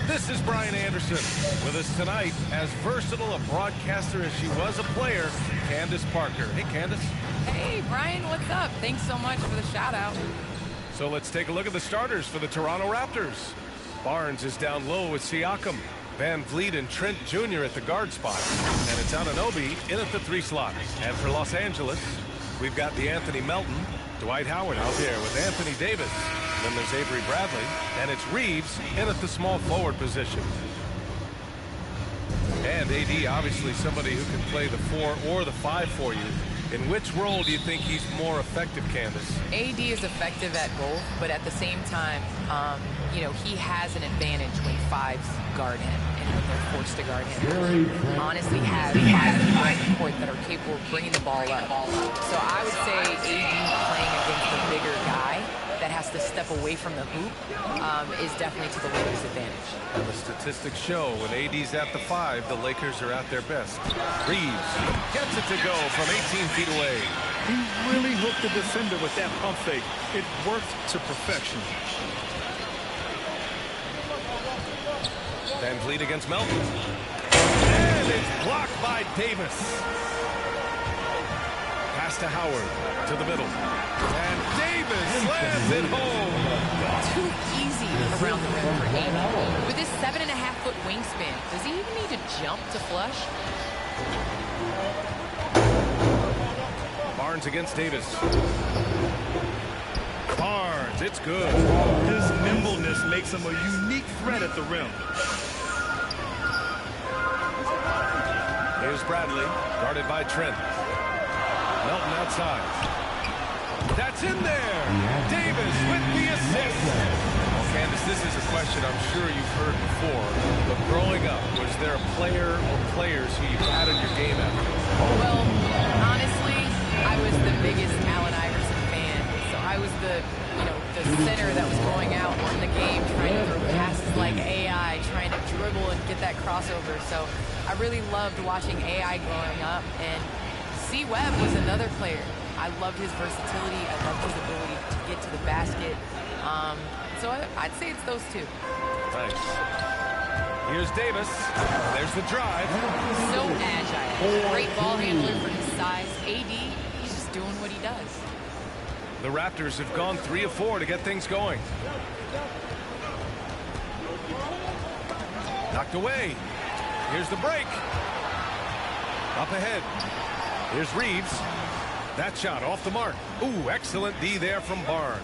This is Brian Anderson. With us tonight, as versatile a broadcaster as she was a player, Candace Parker. Hey, Candace. Hey, Brian, what's up? Thanks so much for the shout-out. So let's take a look at the starters for the Toronto Raptors. Barnes is down low with Siakam. Van Vliet and Trent Jr. at the guard spot. And it's Anunoby in at the 3 slot. And for Los Angeles, we've got the Anthony Melton, Dwight Howard out there with Anthony Davis. Then there's Avery Bradley, and it's Reeves in at the small forward position. And AD, obviously somebody who can play the 4 or the 5 for you. In which role do you think he's more effective, Candace? AD is effective at both, but at the same time, you know, he has an advantage when 5s guard him and when they're forced to guard him. He honestly has 5 people on the court that are capable of bringing the ball up. So I would say AD playing against the bigger guy that has to step away from the hoop is definitely to the Lakers' advantage. And the statistics show when AD's at the 5, the Lakers are at their best. Reeves gets it to go from 18 feet away. He really hooked the defender with that pump fake. It worked to perfection. Van Vliet against Melton. And it's blocked by Davis. Pass to Howard to the middle. And Davis slams it home. Too easy around the rim for AD. With his 7.5-foot wingspan, does he even need to jump to flush? Barnes against Davis. Barnes, it's good. His nimbleness makes him a unique threat at the rim. Here's Bradley, guarded by Trent. Melton outside. That's in there. Davis with the assist. Well, Candace, this is a question I'm sure you've heard before. But growing up, was there a player or players who you had in your game after? Well, honestly, I was the biggest Allen Iverson fan. So I was the center that was going out in the game, trying to throw passes like AI, trying to dribble and get that crossover. So I really loved watching AI growing up. And C. Webb was another player. I loved his versatility. I loved his ability to get to the basket. So I'd say it's those two. Nice. Here's Davis. There's the drive. So agile. Great ball handler for his size. AD, he's just doing what he does. The Raptors have gone 3 of 4 to get things going. Knocked away. Here's the break. Up ahead. Here's Reeves. That shot off the mark. Ooh, excellent D there from Barnes.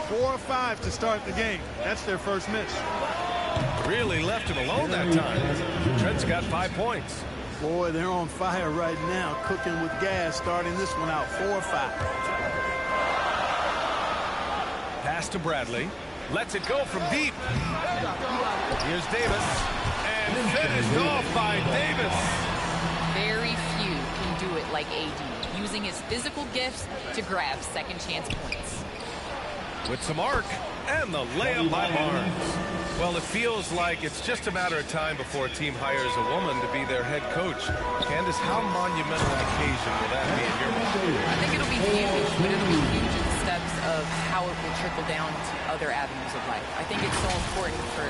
4 or 5 to start the game. That's their first miss. Really left him alone that time. Trent's got 5 points. Boy, they're on fire right now, cooking with gas, starting this one out 4 or 5. Pass to Bradley. Lets it go from deep. Here's Davis. And finished off by Davis. Very few can do it like AD, using his physical gifts to grab second chance points. With some arc and the layup by Barnes. Well, it feels like it's just a matter of time before a team hires a woman to be their head coach. Candace, how monumental an occasion will that be in your mind? I think it'll be huge, but it'll be huge in the steps of how it will trickle down to other avenues of life. I think it's so important for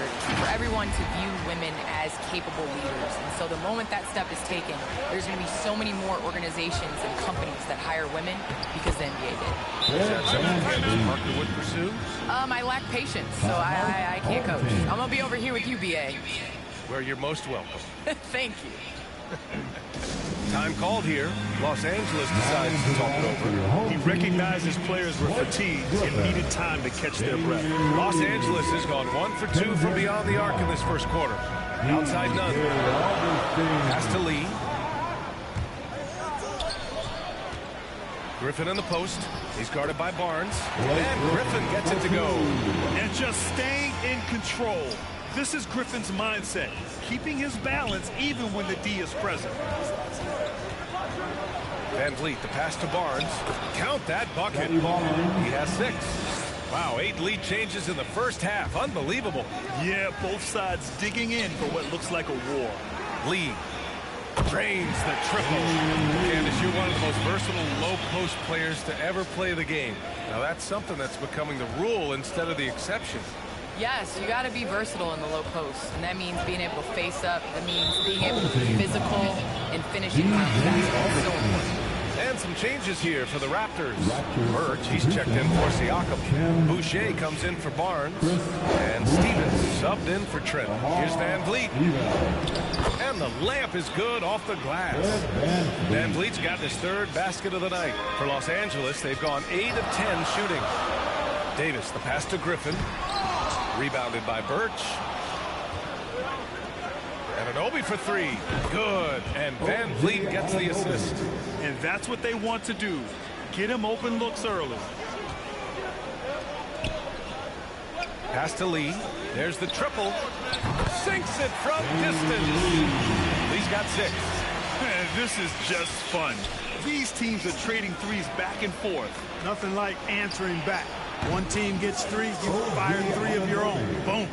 everyone to view women as capable leaders. And so the moment that step is taken, there's going to be so many more organizations and companies that hire women because the NBA did. Is that something Candace Parker would pursue? I lack patience, so I can't coach. I'm going to be over here with you, BA. Where you're most welcome. Thank you. Time called here. Los Angeles decides to talk it over. He recognized his players were fatigued and needed time to catch their breath. Los Angeles has gone 1 for 2 from beyond the arc in this first quarter. Outside none. Pass to Lee. Griffin in the post. He's guarded by Barnes. And Griffin gets it to go. And just staying in control. This is Griffin's mindset, keeping his balance even when the D is present. Van Vliet, the pass to Barnes. Count that bucket. He has 6. Wow, 8 lead changes in the first half. Unbelievable. Yeah, both sides digging in for what looks like a war. Lee drains the triple. Candace, you're one of the most versatile low-post players to ever play the game. Now, that's something that's becoming the rule instead of the exception. Yes, you got to be versatile in the low post, and that means being able to face up. That means being able to be physical and finishing around the basket. So important. And some changes here for the Raptors. Birch, he's checked in for Siakam. Boucher comes in for Barnes. And Stevens subbed in for Trent. Here's Van Vliet. And the layup is good off the glass. Van Vliet's got his third basket of the night. For Los Angeles, they've gone 8 of 10 shooting. Davis, the pass to Griffin. Rebounded by Birch. And an Obi for three. Good. And Van Vliet gets the assist. And that's what they want to do. Get him open looks early. Pass to Lee. There's the triple. Sinks it from distance. Lee's got 6. This is just fun. These teams are trading threes back and forth. Nothing like answering back. One team gets 3, you fire 3 of your own. Boom.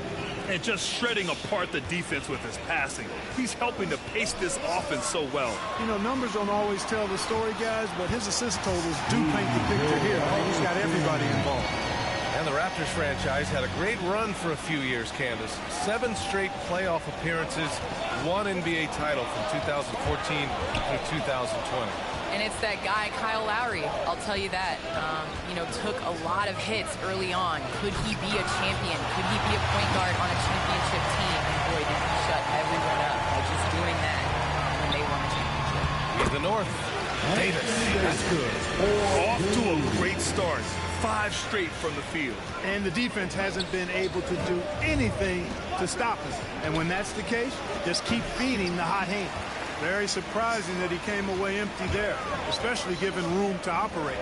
And just shredding apart the defense with his passing. He's helping to pace this offense so well. You know, numbers don't always tell the story, guys, but his assist totals do paint the picture here. He's got everybody involved. And the Raptors franchise had a great run for a few years, Candace. 7 straight playoff appearances, 1 NBA title from 2014 through 2020. And it's that guy, Kyle Lowry, I'll tell you that, took a lot of hits early on. Could he be a champion? Could he be a point guard on a championship team? And boy, did he shut everyone up by just doing that when they won a championship. Here's the North. Davis. That's good. Off to a great start. 5 straight from the field. And the defense hasn't been able to do anything to stop him. And when that's the case, just keep feeding the hot hand. Very surprising that he came away empty there, especially given room to operate.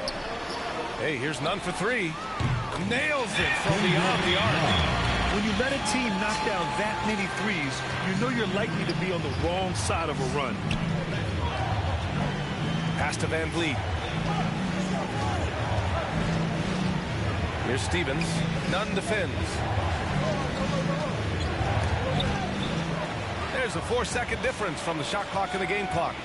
Hey, here's none for 3. Nails it from beyond the arc. When you let a team knock down that many threes, you know you're likely to be on the wrong side of a run. Pass to Van Vliet. Here's Stevens. Nunn defends. There's a 4-second difference from the shot clock and the game clock.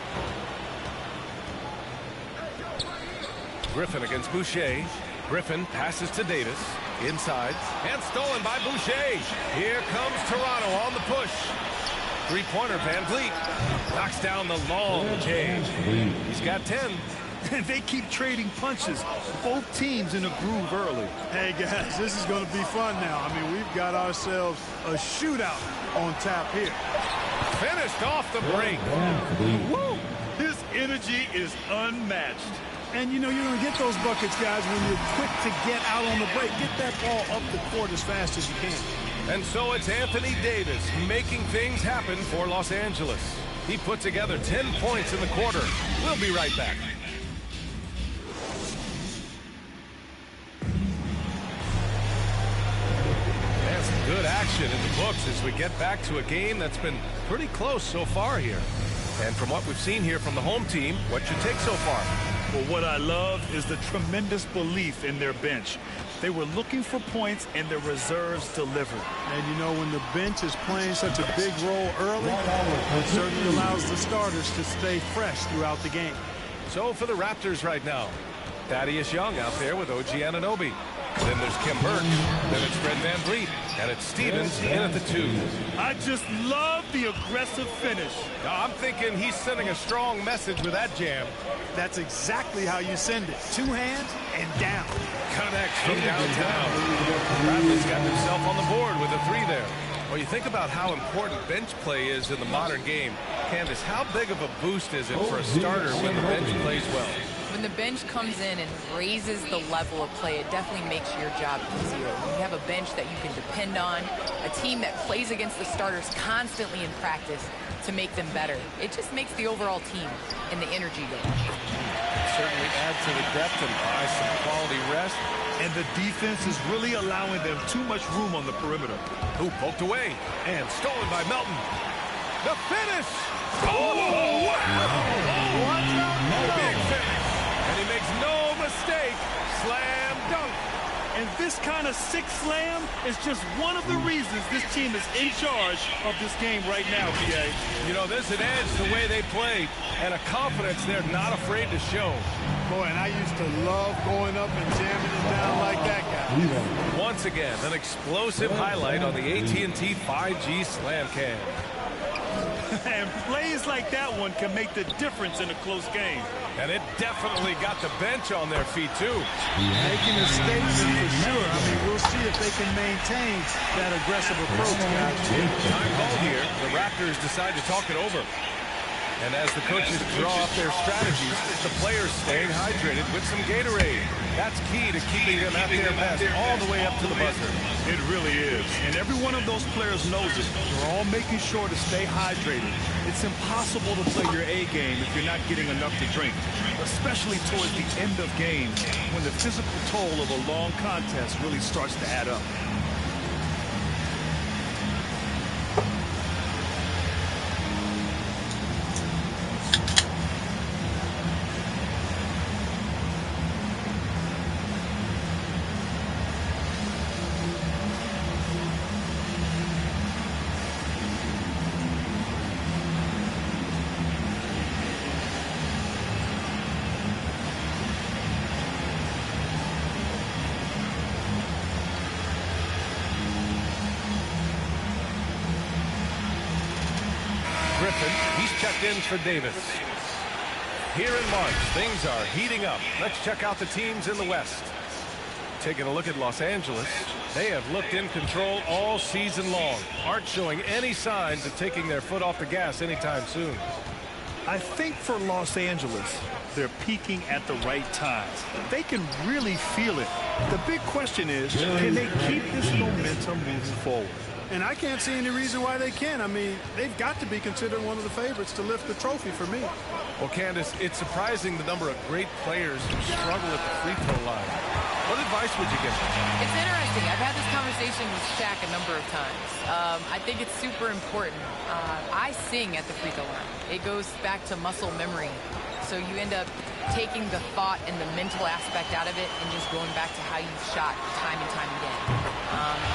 Griffin against Boucher. Griffin passes to Davis. Inside. And stolen by Boucher. Here comes Toronto on the push. Three-pointer, Van Vliet. Knocks down the long J. He's got 10. And they keep trading punches. Both teams in a groove early. Hey, guys, this is going to be fun now. I mean, we've got ourselves a shootout on tap here. Finished off the break. Woo! His energy is unmatched. And, you know, you're going to get those buckets, guys, when you're quick to get out on the break. Get that ball up the court as fast as you can. And so it's Anthony Davis making things happen for Los Angeles. He put together 10 points in the quarter. We'll be right back. And some good action in the books as we get back to a game that's been pretty close so far here. And from what we've seen here from the home team, what's your take so far? Well, what I love is the tremendous belief in their bench. They were looking for points, and their reserves delivered. And, you know, when the bench is playing such a big role early, it certainly allows the starters to stay fresh throughout the game. So for the Raptors right now, Thaddeus Young out there with OG Anunoby. Then there's Kim Birch. Then it's Fred Van Vliet. And it's Stevens in at the 2. I just love the aggressive finish. Now, I'm thinking he's sending a strong message with that jam. That's exactly how you send it. 2 hands and down. Connects from downtown. Bradley's got himself on the board with a 3 there. Well, you think about how important bench play is in the modern game. Candace, how big of a boost is it for a starter when the bench plays well? When the bench comes in and raises the level of play, it definitely makes your job easier. When you have a bench that you can depend on, a team that plays against the starters constantly in practice to make them better. It just makes the overall team and the energy go. Certainly add to the depth and buy some quality rest. And the defense is really allowing them too much room on the perimeter. Who poked away and stolen by Melton. The finish! Oh, wow! Watch out! Big finish! And he makes no mistake. Slam dunk. And this kind of sick slam is just one of the reasons this team is in charge of this game right now, PA. You know, there's an edge the way they play and a confidence they're not afraid to show. Boy, and I used to love going up and jamming it down like that guy. Once again, an explosive highlight on the AT&T 5G Slam Cam. And plays like that one can make the difference in a close game. And it definitely got the bench on their feet, too. Making a statement for sure. I mean, we'll see if they can maintain that aggressive approach, guys. Time called here. The Raptors decide to talk it over. And as the coaches draw up their strategies, the players staying hydrated with some Gatorade. That's key to keeping them at their best all the way up to the buzzer. It really is. And every one of those players knows it. They're all making sure to stay hydrated. It's impossible to play your A game if you're not getting enough to drink, especially towards the end of games when the physical toll of a long contest really starts to add up. He's checked in for Davis. Here in March, things are heating up. Let's check out the teams in the West. Taking a look at Los Angeles, they have looked in control all season long. Aren't showing any signs of taking their foot off the gas anytime soon. I think for Los Angeles, they're peaking at the right time. They can really feel it. The big question is, can they keep this momentum moving forward? And I can't see any reason why they can. I mean, they've got to be considered one of the favorites to lift the trophy for me. Well, Candace, it's surprising the number of great players who struggle at the free throw line. What advice would you give them? It's interesting. I've had this conversation with Shaq a number of times. I think it's super important. I sing at the free throw line. It goes back to muscle memory. So you end up taking the thought and the mental aspect out of it and just going back to how you shot time and time again.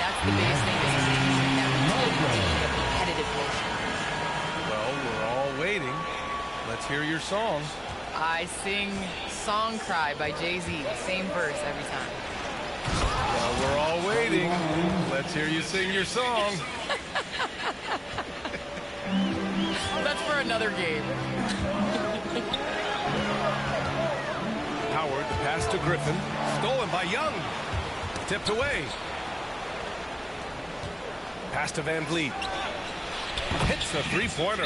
That's the biggest thing that you need, that routine, the competitive motion. Well, we're all waiting. Let's hear your song. I sing Song Cry by Jay-Z, same verse every time. Well, we're all waiting. Let's hear you sing your song. That's for another game. Howard, the pass to Griffin. Stolen by Young. Tipped away. Pass to Van Vliet. Hits a three-pointer.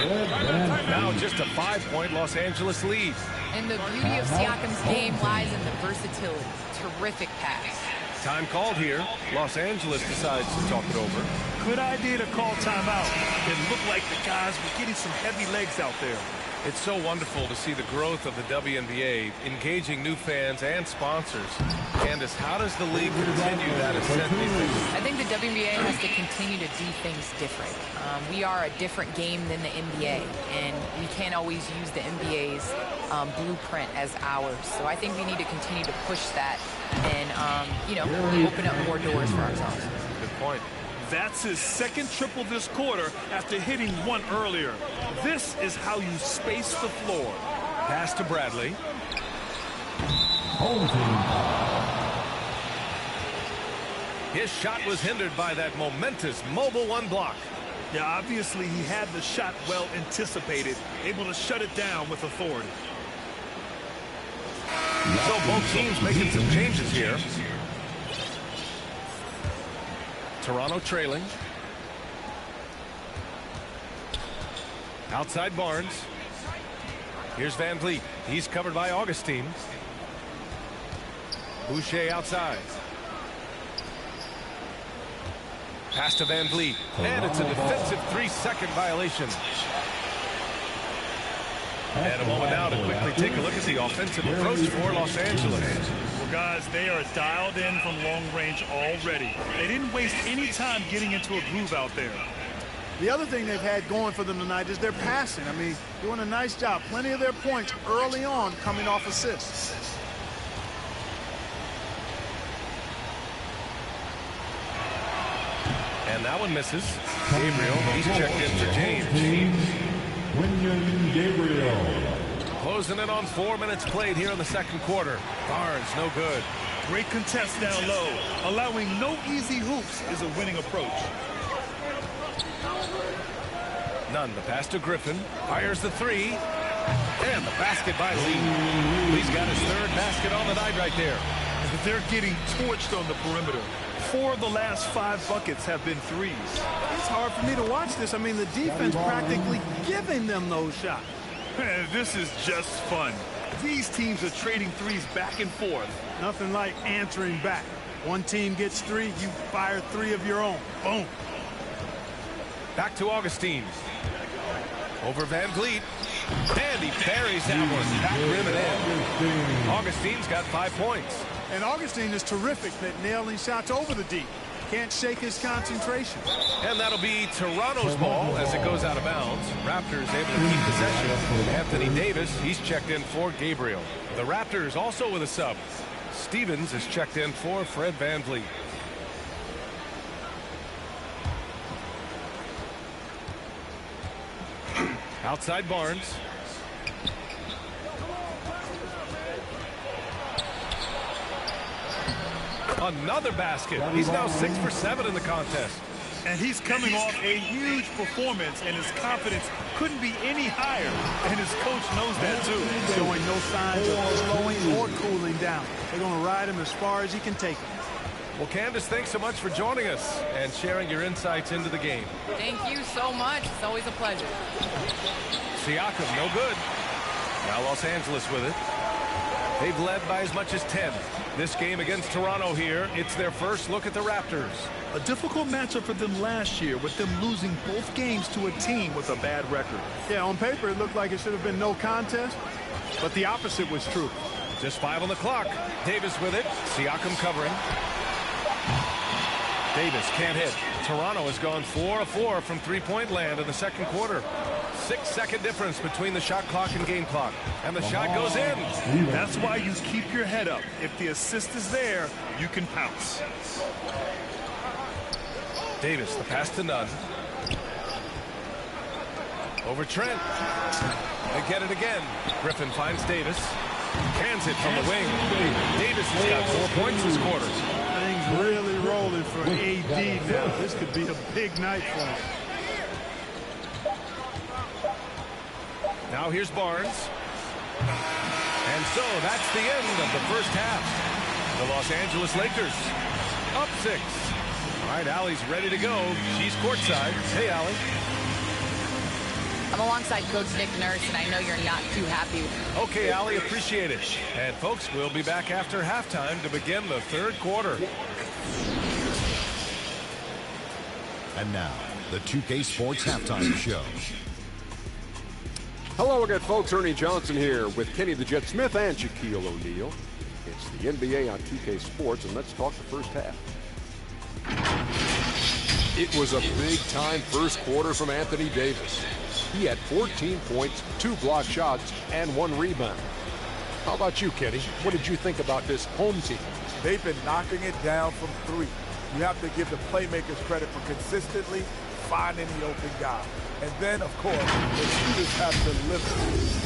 Now just a 5-point Los Angeles lead. And the beauty of Siakam's game lies in the versatility. Terrific pass. Time called here. Los Angeles decides to talk it over. Good idea to call timeout. It looked like the guys were getting some heavy legs out there. It's so wonderful to see the growth of the WNBA, engaging new fans and sponsors. Candace, how does the league continue that ascent? I think the WNBA has to continue to do things different. We are a different game than the NBA, and we can't always use the NBA's blueprint as ours. So I think we need to continue to push that and, open up more doors for ourselves. Good point. That's his second triple this quarter after hitting one earlier. This is how you space the floor. Pass to Bradley. His shot was hindered by that momentous mobile one block. Yeah, obviously he had the shot well anticipated, able to shut it down with authority. So both teams making some changes here. Toronto trailing. Outside Barnes. Here's Van Vliet. He's covered by Augustine. Boucher outside. Pass to Van Vliet. And it's a defensive 3-second violation. And a moment now to quickly take a look at the offensive approach for Los Angeles. Well, guys, they are dialed in from long range already. They didn't waste any time getting into a groove out there. The other thing they've had going for them tonight is their passing. I mean, doing a nice job. Plenty of their points early on coming off assists. And that one misses. Gabriel, he's checked in for James. William Gabriel. Closing in on 4 minutes played here in the second quarter. Barnes, no good. Great contest down low. Allowing no easy hoops is a winning approach. Nunn, the pass to Griffin. Fires the three. And the basket by Lee. He's got his third basket on the night right there. They're getting torched on the perimeter. 4 of the last 5 buckets have been threes. It's hard for me to watch this. I mean, the defense practically giving them those shots. This is just fun. These teams are trading threes back and forth. Nothing like answering back. One team gets 3, you fire 3 of your own. Boom. Back to Augustine. Over Van Vliet. And he buries that one. Back rim and in. Augustine's got 5 points. And Augustine is terrific at nailing shots over the deep. Can't shake his concentration. And that'll be Toronto's ball as it goes out of bounds. Raptors able to keep possession. Anthony Davis, he's checked in for Gabriel. The Raptors also with a sub. Stevens is checked in for Fred Van Vliet. Outside Barnes. Another basket. He's now 6 for 7 in the contest. And he's coming off a huge performance, and his confidence couldn't be any higher. And his coach knows that, too. Showing no signs of slowing or cooling down. They're going to ride him as far as he can take him. Well, Candace, thanks so much for joining us and sharing your insights into the game. Thank you so much. It's always a pleasure. Siakam, no good. Now Los Angeles with it. They've led by as much as 10. This game against Toronto here, it's their first look at the Raptors. A difficult matchup for them last year, with them losing both games to a team with a bad record. Yeah, on paper it looked like it should have been no contest, but the opposite was true. Just 5 on the clock. Davis with it. Siakam covering. Davis can't hit. Toronto has gone 4 of 4 from three-point land in the second quarter. 6-second difference between the shot clock and game clock. And the shot goes in. That's why you keep your head up. If the assist is there, you can pounce. Davis, the pass to Nunn. Over Trent. They get it again. Griffin finds Davis. Cans it from the wing. Davis has got 4 points this quarter. Things really rolling for AD now. This could be a big night for him. Now here's Barnes. And so that's the end of the first half. The Los Angeles Lakers up 6. All right, Allie's ready to go. She's courtside. Hey, Allie. I'm alongside Coach Nick Nurse, and I know you're not too happy with me. Okay, Allie, appreciate it. And folks, we'll be back after halftime to begin the third quarter. And now, the 2K Sports Halftime Show. Hello again, folks. Ernie Johnson here with Kenny the Jet Smith and Shaquille O'Neal. It's the NBA on 2K Sports, and let's talk the first half. It was a big-time first quarter from Anthony Davis. He had 14 points, 2 blocked shots, and 1 rebound. How about you, Kenny? What did you think about this home team? They've been knocking it down from 3. You have to give the playmakers credit for consistently finding the open guy. And then, of course, the shooters have to deliver.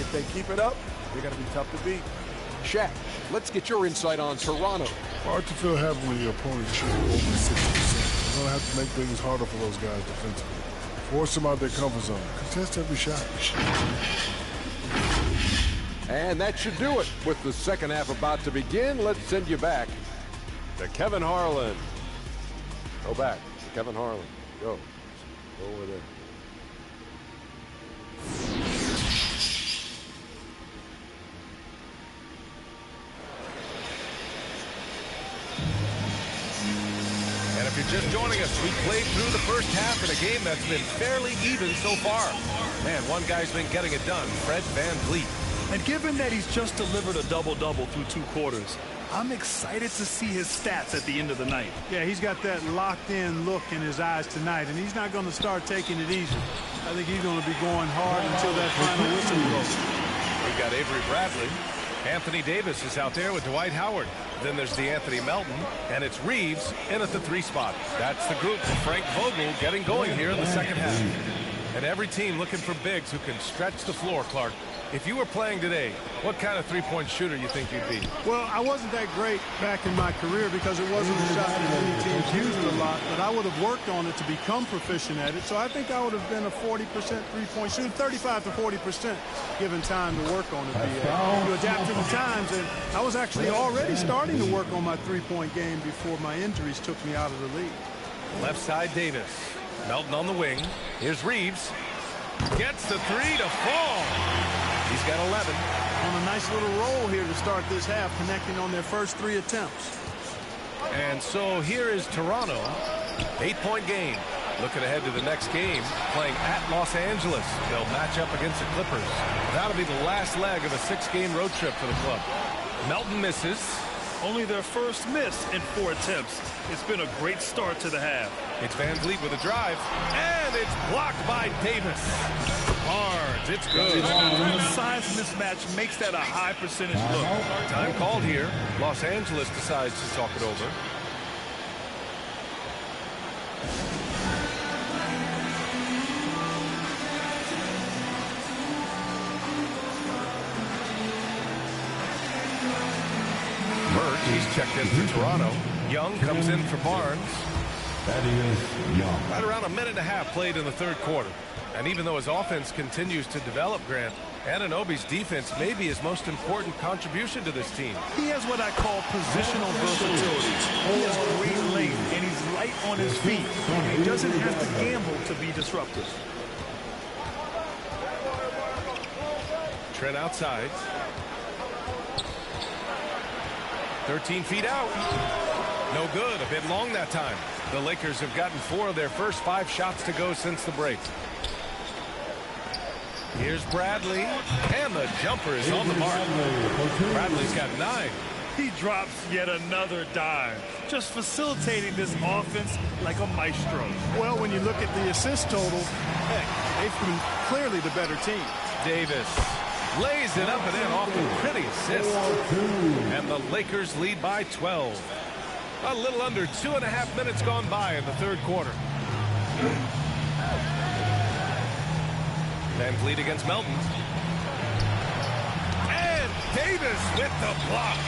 If they keep it up, they're going to be tough to beat. Shaq, let's get your insight on Toronto. Hard to feel happy when your opponent shooting over 60%. You're going to have to make things harder for those guys defensively. Force them out their comfort zone. Contest every shot. And that should do it. With the second half about to begin, let's send you back to Kevin Harlan. Go back to Kevin Harlan. Go. Go over there. And if you're just joining us, we played through the first half in a game that's been fairly even so far. Man, one guy's been getting it done, Fred Van Vliet. And given that he's just delivered a double-double through 2 quarters, I'm excited to see his stats at the end of the night. Yeah, he's got that locked-in look in his eyes tonight, and he's not going to start taking it easy. I think he's going to be going hard until that final whistle blows. We've got Avery Bradley. Anthony Davis is out there with Dwight Howard. Then there's DeAnthony Melton, and it's Reeves in at the 3 spot. That's the group for Frank Vogel getting going here in the second half. And every team looking for bigs who can stretch the floor, Clark. If you were playing today, what kind of three-point shooter you think you'd be? Well, I wasn't that great back in my career because it wasn't a shot that many teams used a lot, but I would have worked on it to become proficient at it. So I think I would have been a 40% three-point shooter, 35 to 40% given time to work on it. You adapt to the times, and I was actually already starting to work on my three-point game before my injuries took me out of the league. Left side Davis. Melton on the wing. Here's Reeves. Gets the three to fall. He's got 11. On a nice little roll here to start this half, connecting on their first 3 attempts. And so here is Toronto. 8-point game. Looking ahead to the next game, playing at Los Angeles. They'll match up against the Clippers. That'll be the last leg of a 6-game road trip for the club. Melton misses. Only their first miss in 4 attempts. It's been a great start to the half. It's Van Vliet with a drive, and it's blocked by Davis. Barnes, it's good. The size mismatch makes that a high percentage look. Time called here. Los Angeles decides to talk it over. He's checked in for Toronto. Young comes in for Barnes. That is Young. Right around a minute and a half played in the third quarter. And even though his offense continues to develop, Grant, Anunoby's defense may be his most important contribution to this team. He has what I call positional versatility. He has great length, and he's light on his feet. He doesn't have to gamble to be disruptive. Trent outside. 13 feet out. No good. A bit long that time. The Lakers have gotten 4 of their first 5 shots to go since the break. Here's Bradley. And the jumper is on the mark. Bradley's got 9. He drops yet another dime, just facilitating this offense like a maestro. Well, when you look at the assist total, heck, they've been clearly the better team. Davis lays it up and in off a pretty assist. And the Lakers lead by 12. A little under 2.5 minutes gone by in the third quarter. Van Vliet against Melton. And Davis with the block.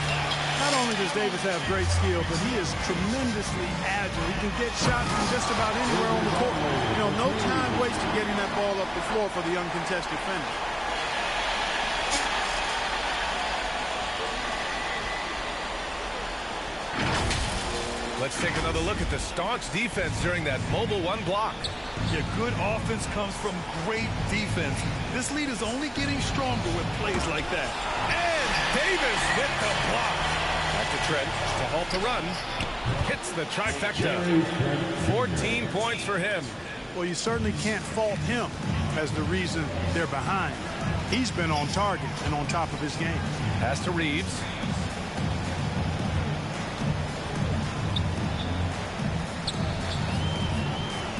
Not only does Davis have great skill, but he is tremendously agile. He can get shots from just about anywhere on the court. You know, no time wasted getting that ball up the floor for the uncontested finish. Let's take another look at the staunch defense during that mobile 1 block. Yeah, good offense comes from great defense. This lead is only getting stronger with plays like that. And Davis with the block. Back to Trent to halt the run. Hits the trifecta. 14 points for him. Well, you certainly can't fault him as the reason they're behind. He's been on target and on top of his game. Pass to Reeves.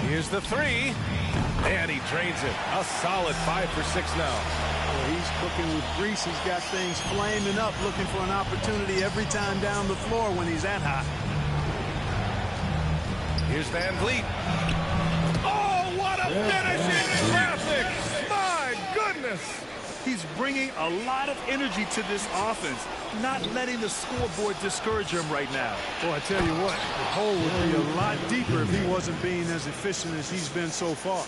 Here's the 3. And he drains it. A solid 5 for 6 now. Well, he's cooking with grease. He's got things flaming up, looking for an opportunity every time down the floor when he's that hot. Here's Van Vliet. Oh, what a finish in traffic! My goodness! He's bringing a lot of energy to this offense, not letting the scoreboard discourage him right now. Well, I tell you what, the hole would be a lot deeper if he wasn't being as efficient as he's been so far.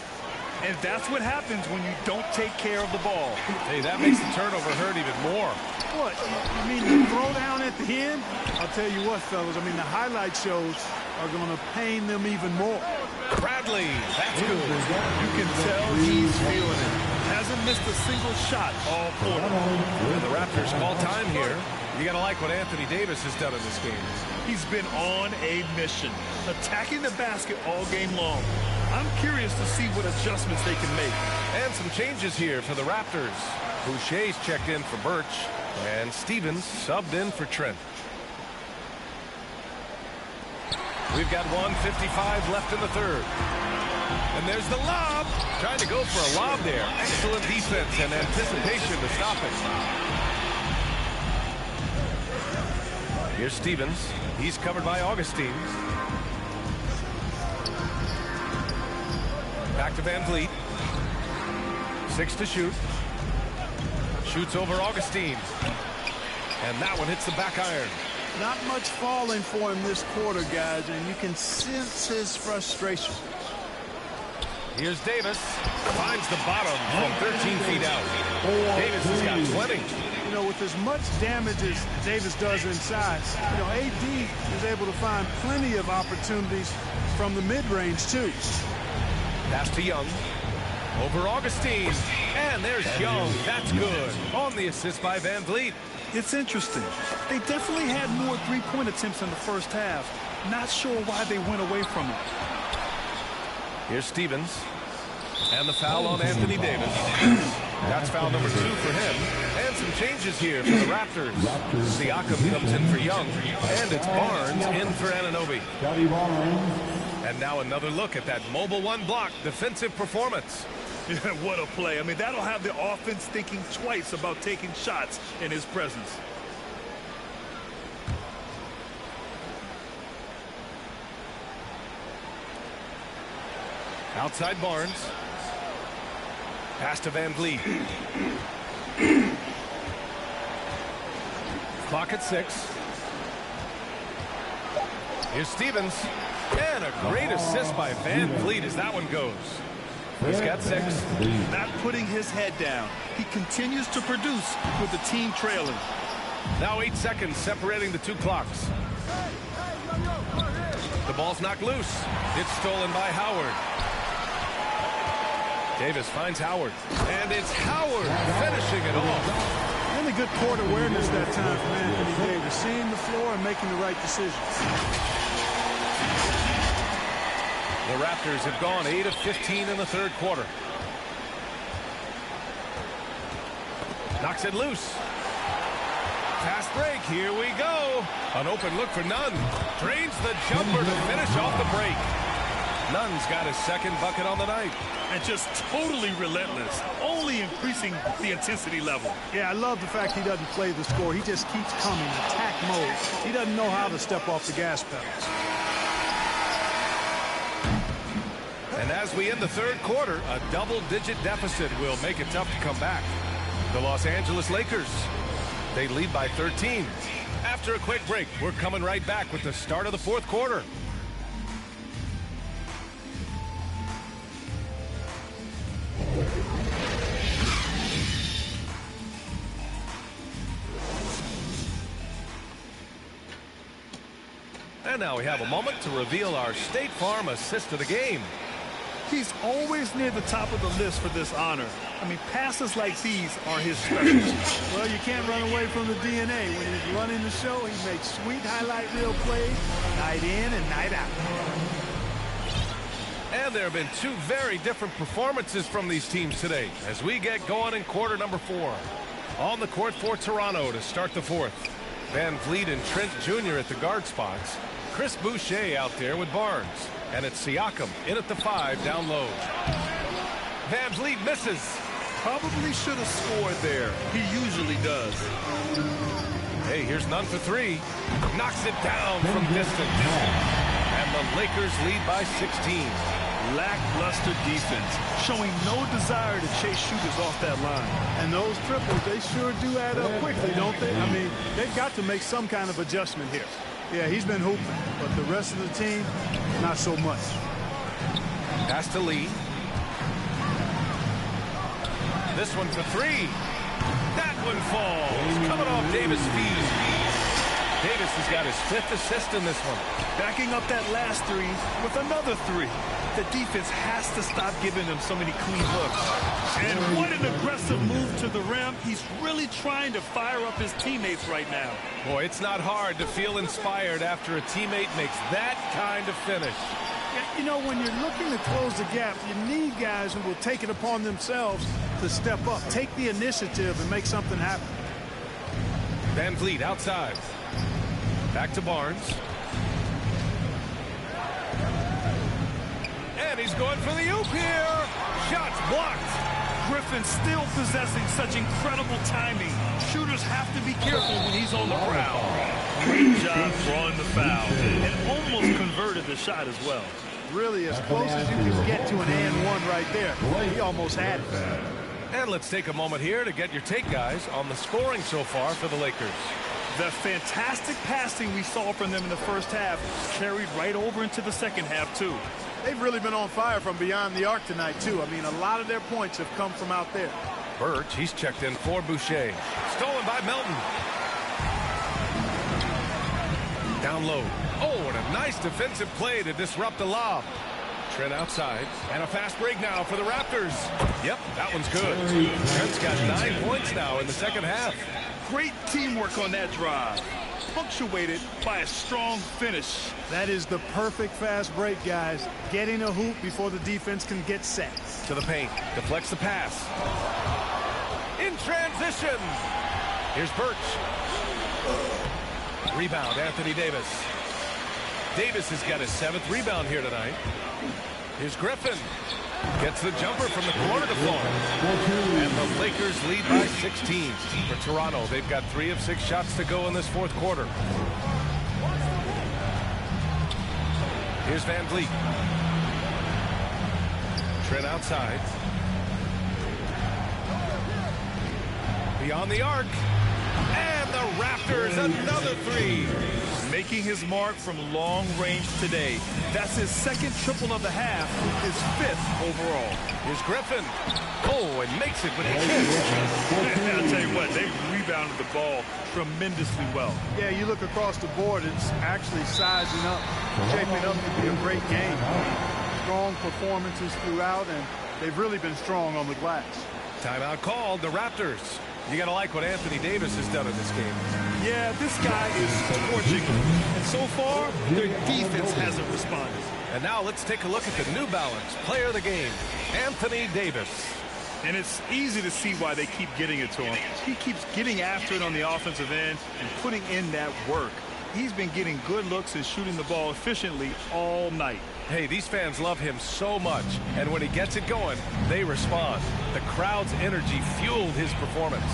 And that's what happens when you don't take care of the ball. Hey, that makes the turnover hurt even more. What, you mean the throw down at the end? I'll tell you what, fellas, I mean, the highlight shows are going to pain them even more. Bradley, that's good. You can tell he's feeling it. Hasn't missed a single shot all quarter. And the Raptors call time here. You got to like what Anthony Davis has done in this game. He's been on a mission, attacking the basket all game long. I'm curious to see what adjustments they can make. And some changes here for the Raptors. Boucher's checked in for Birch, and Stevens subbed in for Trent. We've got 1:55 left in the third. And there's the lob. Trying to go for a lob there. Excellent defense and anticipation to stop it. Here's Stevens. He's covered by Augustine. Back to Van Vliet. 6 to shoot. Shoots over Augustine. And that one hits the back iron. Not much falling for him this quarter, guys, and you can sense his frustration. Here's Davis. Finds the bottom from 13 feet out. Davis has got 20. You know, with as much damage as Davis does inside, you know, AD is able to find plenty of opportunities from the mid-range, too. Pass to Young. Over Augustine. And there's Young. That's good. On the assist by Van Vliet. It's interesting. They definitely had more three-point attempts in the first half. Not sure why they went away from it. Here's Stevens. And the foul on Anthony Davis. That's foul number 2 for him. And some changes here for the Raptors. Siakam comes in for Young. And it's Barnes in for Anunoby. And now another look at that mobile one block defensive performance. Yeah, what a play. I mean, that'll have the offense thinking twice about taking shots in his presence. Outside Barnes. Pass to Van Vliet. Clock at 6. Here's Stevens. And a great assist by Van Vliet as that one goes. He's got 6. Not putting his head down. He continues to produce with the team trailing. Now 8 seconds separating the 2 clocks. The ball's knocked loose. It's stolen by Howard. Davis finds Howard. And it's Howard finishing it off. Really good court awareness that time from Anthony Davis. Seeing the floor and making the right decisions. The Raptors have gone 8 of 15 in the third quarter. Knocks it loose. Fast break. Here we go. An open look for Nunn. Drains the jumper to finish off the break. Nunn's got his second bucket on the night. And just totally relentless. Only increasing the intensity level. Yeah, I love the fact he doesn't play the score. He just keeps coming, attack mode. He doesn't know how to step off the gas pedals. And as we end the third quarter, a double-digit deficit will make it tough to come back. The Los Angeles Lakers, they lead by 13. After a quick break, we're coming right back with the start of the fourth quarter. And now we have a moment to reveal our State Farm assist of the game. He's always near the top of the list for this honor. I mean, passes like these are his specialty. Well, you can't run away from the DNA. When he's running the show, he makes sweet highlight reel plays night in and night out. And there have been 2 very different performances from these teams today as we get going in quarter number 4. On the court for Toronto to start the fourth. Van Vliet and Trent Jr. at the guard spots. Chris Boucher out there with Barnes. And it's Siakam in at the 5 down low. Van Vliet misses. Probably should have scored there. He usually does. Hey, here's Nunn for 3. Knocks it down from distance. And the Lakers lead by 16. Lackluster defense, showing no desire to chase shooters off that line. And those triples, they sure do add up quickly, don't they? I mean, they've got to make some kind of adjustment here. Yeah, he's been hooping, but the rest of the team, not so much. Pass to Lee. This one for 3. That one falls. Coming off Davis' feet. Davis has got his 5th assist in this one. Backing up that last 3 with another 3. The defense has to stop giving them so many clean looks. And what an aggressive move to the rim. He's really trying to fire up his teammates right now. Boy, it's not hard to feel inspired after a teammate makes that kind of finish. You know, when you're looking to close the gap, you need guys who will take it upon themselves to step up, take the initiative, and make something happen. Van Vliet outside. Back to Barnes. And he's going for the oop here. Shots blocked. Griffin still possessing such incredible timing. Shooters have to be careful when he's on the ground. Great job drawing the foul. And almost converted the shot as well. Really as close as you can get to an and one right there. He almost had it. And let's take a moment here to get your take, guys, on the scoring so far for the Lakers. The fantastic passing we saw from them in the first half carried right over into the second half, too. They've really been on fire from beyond the arc tonight, too. I mean, a lot of their points have come from out there. Birch, he's checked in for Boucher. Stolen by Melton. Down low. Oh, and a nice defensive play to disrupt the lob. Trent outside. And a fast break now for the Raptors. Yep, that one's good. Trent's got 9 points now in the second half. Great teamwork on that drive, punctuated by a strong finish. That is the perfect fast break, guys. Getting a hoop before the defense can get set. To the paint, deflects the pass. In transition. Here's Birch. Rebound, Anthony Davis. Davis has got his 7th rebound here tonight. Here's Griffin. Gets the jumper from the corner to fall. And the Lakers lead by 16. For Toronto, they've got 3 of 6 shots to go in this fourth quarter. Here's Van Vliet. Trent outside. Beyond the arc. And the Raptors, another 3. Making his mark from long range today. That's his 2nd triple of the half, his 5th overall. Here's Griffin. Oh, and makes it with a kick. I'll tell you what, they rebounded the ball tremendously well. Yeah, you look across the board, it's actually sizing up, shaping up to be a great game. Strong performances throughout, and they've really been strong on the glass. Timeout called, the Raptors. You got to like what Anthony Davis has done in this game. Yeah, this guy is scorching. And so far, their defense hasn't responded. And now let's take a look at the New Balance player of the game, Anthony Davis. And it's easy to see why they keep getting it to him. He keeps getting after it on the offensive end and putting in that work. He's been getting good looks and shooting the ball efficiently all night. Hey, these fans love him so much, and when he gets it going, they respond. The crowd's energy fueled his performance.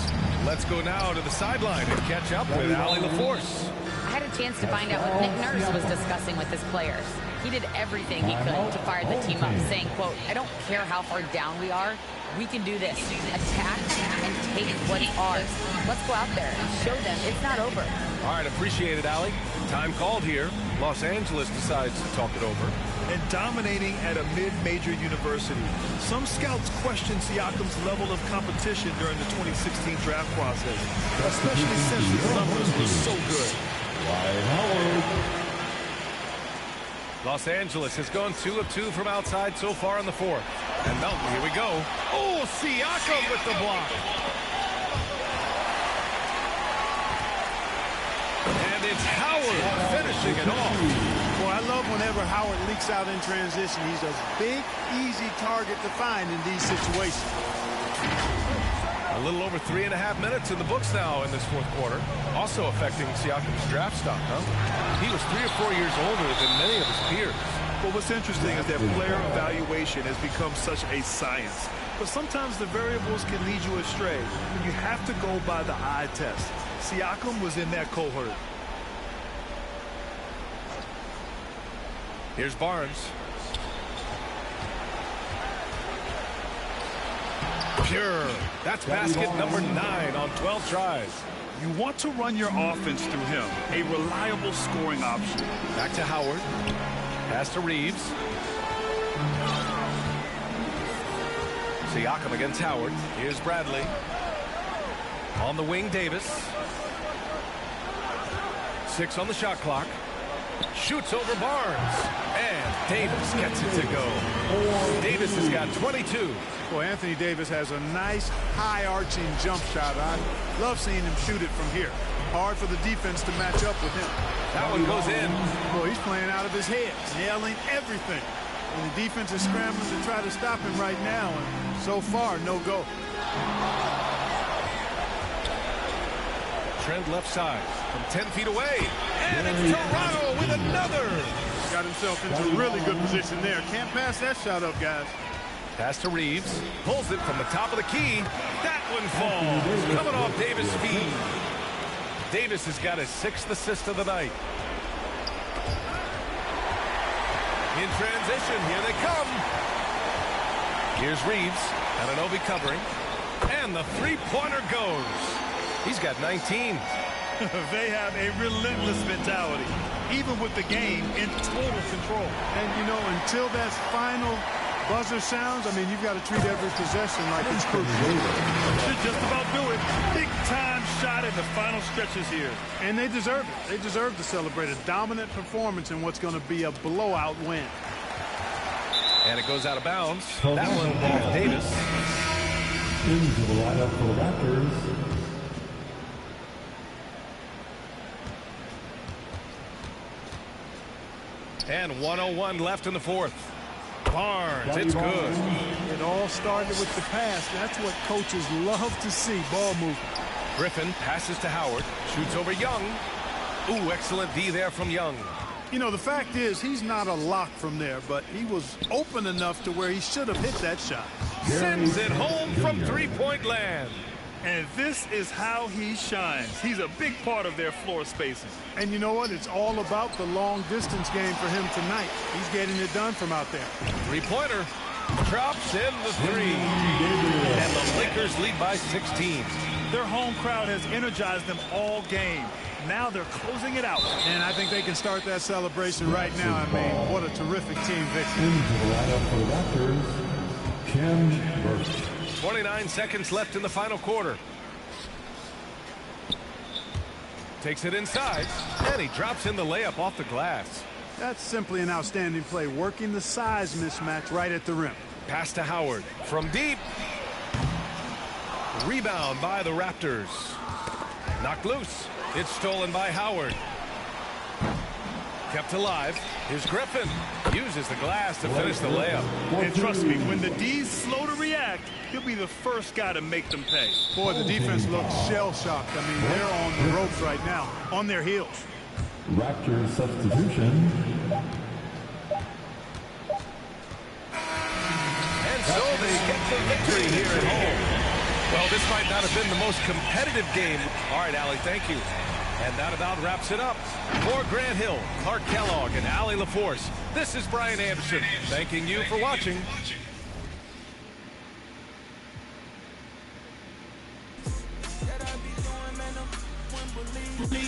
Let's go now to the sideline and catch up with Allie LaForce. I had a chance to find out what Nick Nurse was discussing with his players. He did everything he could to fire the team up, saying, quote, "I don't care how far down we are. We can do this. Attack and take what's ours. Let's go out there and show them it's not over." All right, appreciate it, Allie. Time called here. Los Angeles decides to talk it over. And dominating at a mid-major university. Some scouts question Siakam's level of competition during the 2016 draft process, especially since his numbers were so good. Los Angeles has gone 2 of 2 from outside so far in the fourth. And Melton, here we go. Oh, Siakam with the block. And it's Howard finishing it off. Boy, I love whenever Howard leaks out in transition. He's a big, easy target to find in these situations. A little over 3.5 minutes in the books now in this fourth quarter. Also affecting Siakam's draft stock, huh? He was 3 or 4 years older than many of his peers. Well, what's interesting is that player evaluation has become such a science. But sometimes the variables can lead you astray. You have to go by the eye test. Siakam was in that cohort. Here's Barnes. Pure. That's basket number 9 on 12 tries. You want to run your offense through him, a reliable scoring option. Back to Howard. Pass to Reeves. Siakam against Howard. Here's Bradley. On the wing, Davis. 6 on the shot clock. Shoots over Barnes. And Davis gets it to go. Davis has got 22. Boy, Anthony Davis has a nice, high-arching jump shot. I love seeing him shoot it from here. Hard for the defense to match up with him. That one goes in. Boy, he's playing out of his head, nailing everything. And the defense is scrambling to try to stop him right now, and so far, no go. Trent left side from 10 feet away. And it's Toronto with another. Got himself into a really good position there. Can't pass that shot up, guys. Pass to Reeves. Pulls it from the top of the key. That one falls. Coming off Davis' feet. Davis has got his 6th assist of the night. In transition, here they come. Here's Reeves. Anunoby covering. And the three-pointer goes. He's got 19. They have a relentless mentality, even with the game in total control. And, you know, until that final buzzer sounds, I mean, you've got to treat every possession like it's crucial. Should just about do it. Big-time shot in the final stretches here. And they deserve it. They deserve to celebrate a dominant performance in what's going to be a blowout win. And it goes out of bounds. That one off Davis. Into the lineup for the Raptors. And 1:01 left in the fourth. Barnes, it's good. It all started with the pass. That's what coaches love to see, ball movement. Griffin passes to Howard. Shoots over Young. Ooh, excellent D there from Young. You know, the fact is he's not a lock from there, but he was open enough to where he should have hit that shot. Sends it home from three-point land. And this is how he shines. He's a big part of their floor spacing. And you know what? It's all about the long-distance game for him tonight. He's getting it done from out there. Three-pointer. Drops in the three. And the Lakers lead by 16. Their home crowd has energized them all game. Now they're closing it out. And I think they can start that celebration right now. I mean, what a terrific team victory. Into the lineup for the Raptors, Kim Burke. 29 seconds left in the final quarter. Takes it inside, and he drops in the layup off the glass. That's simply an outstanding play, working the size mismatch right at the rim. Pass to Howard from deep. Rebound by the Raptors. Knocked loose. It's stolen by Howard. Kept alive. Here's Griffin. Uses the glass to finish the layup. And trust me, when the D's slow to react, he'll be the first guy to make them pay. Boy, the defense looks shell-shocked. I mean, they're on the ropes right now, on their heels. Raptors substitution. And so they get the victory here at home. Well, this might not have been the most competitive game. All right, Allie, thank you. And that about wraps it up. For Grant Hill, Clark Kellogg, and Allie LaForce, this is Brian Anderson, thanking you for watching.